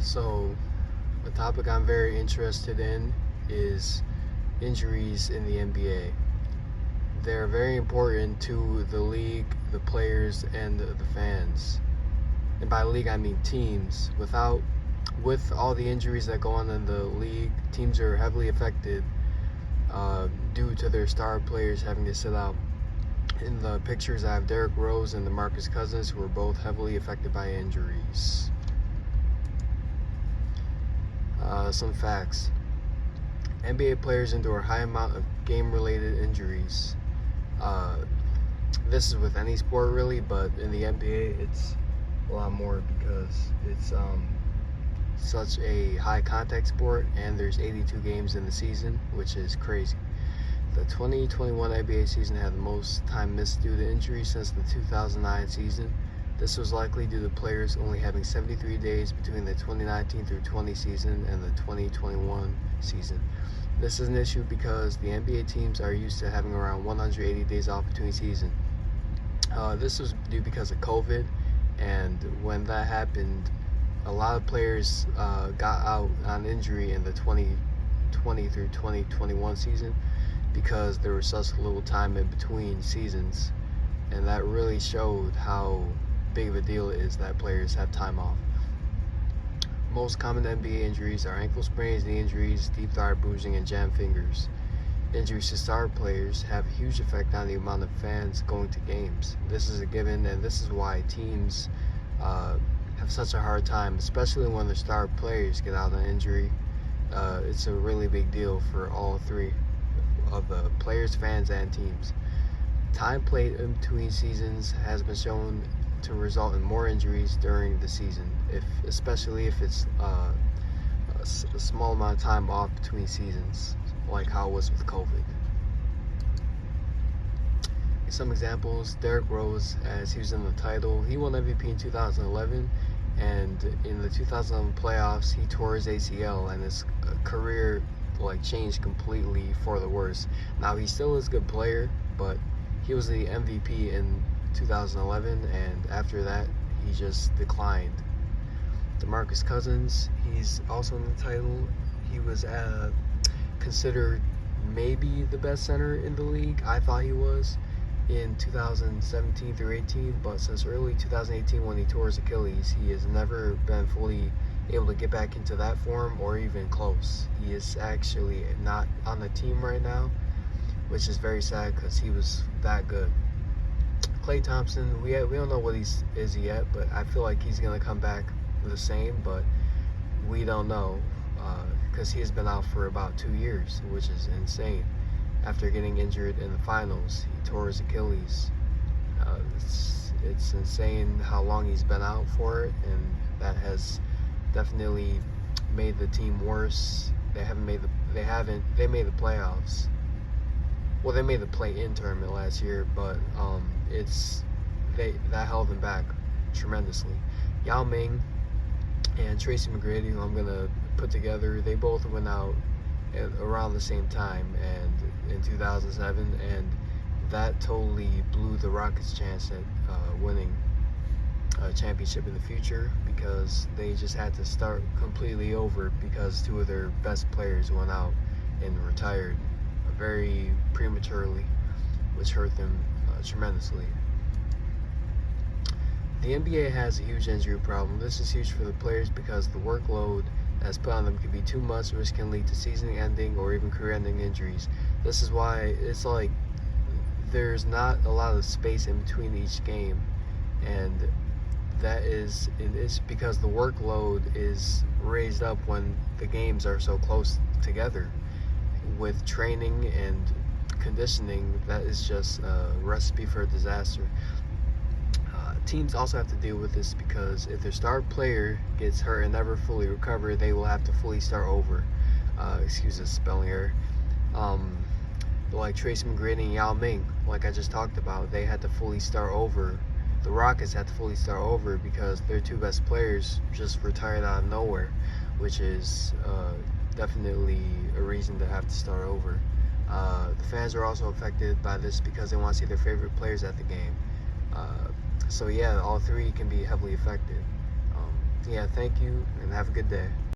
So, a topic I'm very interested in is injuries in the NBA. They're very important to the league, the players, and the fans. And by league, I mean teams. With all the injuries that go on in the league, teams are heavily affected due to their star players having to sit out. In the pictures, I have Derrick Rose and DeMarcus Cousins, who were both heavily affected by injuries. Some facts. NBA players endure a high amount of game-related injuries. Uh, this is with any sport really, but in the NBA it's a lot more because it's such a high contact sport, and there's 82 games in the season, which is crazy. The 2021 NBA season had the most time missed due to injury since the 2009 season. This was likely due to players only having 73 days between the 2019 through 20 season and the 2021 season. This is an issue because the NBA teams are used to having around 180 days off between season. This was due because of COVID, and when that happened, a lot of players got out on injury in the 2020 through 2021 season because there was such little time in between seasons, and that really showed how big of a deal it is that players have time off. Most common NBA injuries are ankle sprains, knee injuries, deep thigh bruising, and jam fingers. Injuries to star players have a huge effect on the amount of fans going to games. This is a given, and this is why teams have such a hard time, especially when the star players get out on injury. It's a really big deal for all three of the players, fans, and teams. Time played in between seasons has been shown to result in more injuries during the season, especially if it's a small amount of time off between seasons, like how it was with COVID. Some examples: Derrick Rose, as he was in the title, he won MVP in 2011, and in the 2011 playoffs, he tore his ACL, and his career changed completely for the worse. Now he still is a good player, but he was the MVP in 2011, and after that he just declined. DeMarcus Cousins, he's also in the title. He was considered maybe the best center in the league. I thought he was in 2017 through 18, but since early 2018 when he tore his Achilles, he has never been fully able to get back into that form or even close. He is actually not on the team right now, which is very sad because he was that good. Klay Thompson, we don't know what he is yet, but I feel like he's going to come back the same, but we don't know because he has been out for about 2 years, which is insane. After getting injured in the finals, he tore his Achilles. It's insane how long he's been out for it, and that has definitely made the team worse. They made the playoffs. Well, they made the play-in tournament last year, but that held them back tremendously. Yao Ming and Tracy McGrady, who I'm gonna put together, they both went out around the same time, and in 2007, and that totally blew the Rockets' chance at winning a championship in the future, because they just had to start completely over because two of their best players went out and retired very prematurely, which hurt them tremendously. The NBA has a huge injury problem. This is huge for the players because the workload that's put on them can be too much, which can lead to season-ending or even career-ending injuries. This is why it's like there's not a lot of space in between each game, and it's because the workload is raised up when the games are so close together. With training and conditioning, that is just a recipe for a disaster. Teams also have to deal with this because if their star player gets hurt and never fully recover, they will have to fully start over. Excuse the spelling error. Like Tracy McGrady and Yao Ming, like I just talked about, they had to fully start over. The Rockets had to fully start over because their two best players just retired out of nowhere, which is definitely a reason to have to start over. The fans are also affected by this because they want to see their favorite players at the game. So yeah, all three can be heavily affected. Yeah, thank you, and have a good day.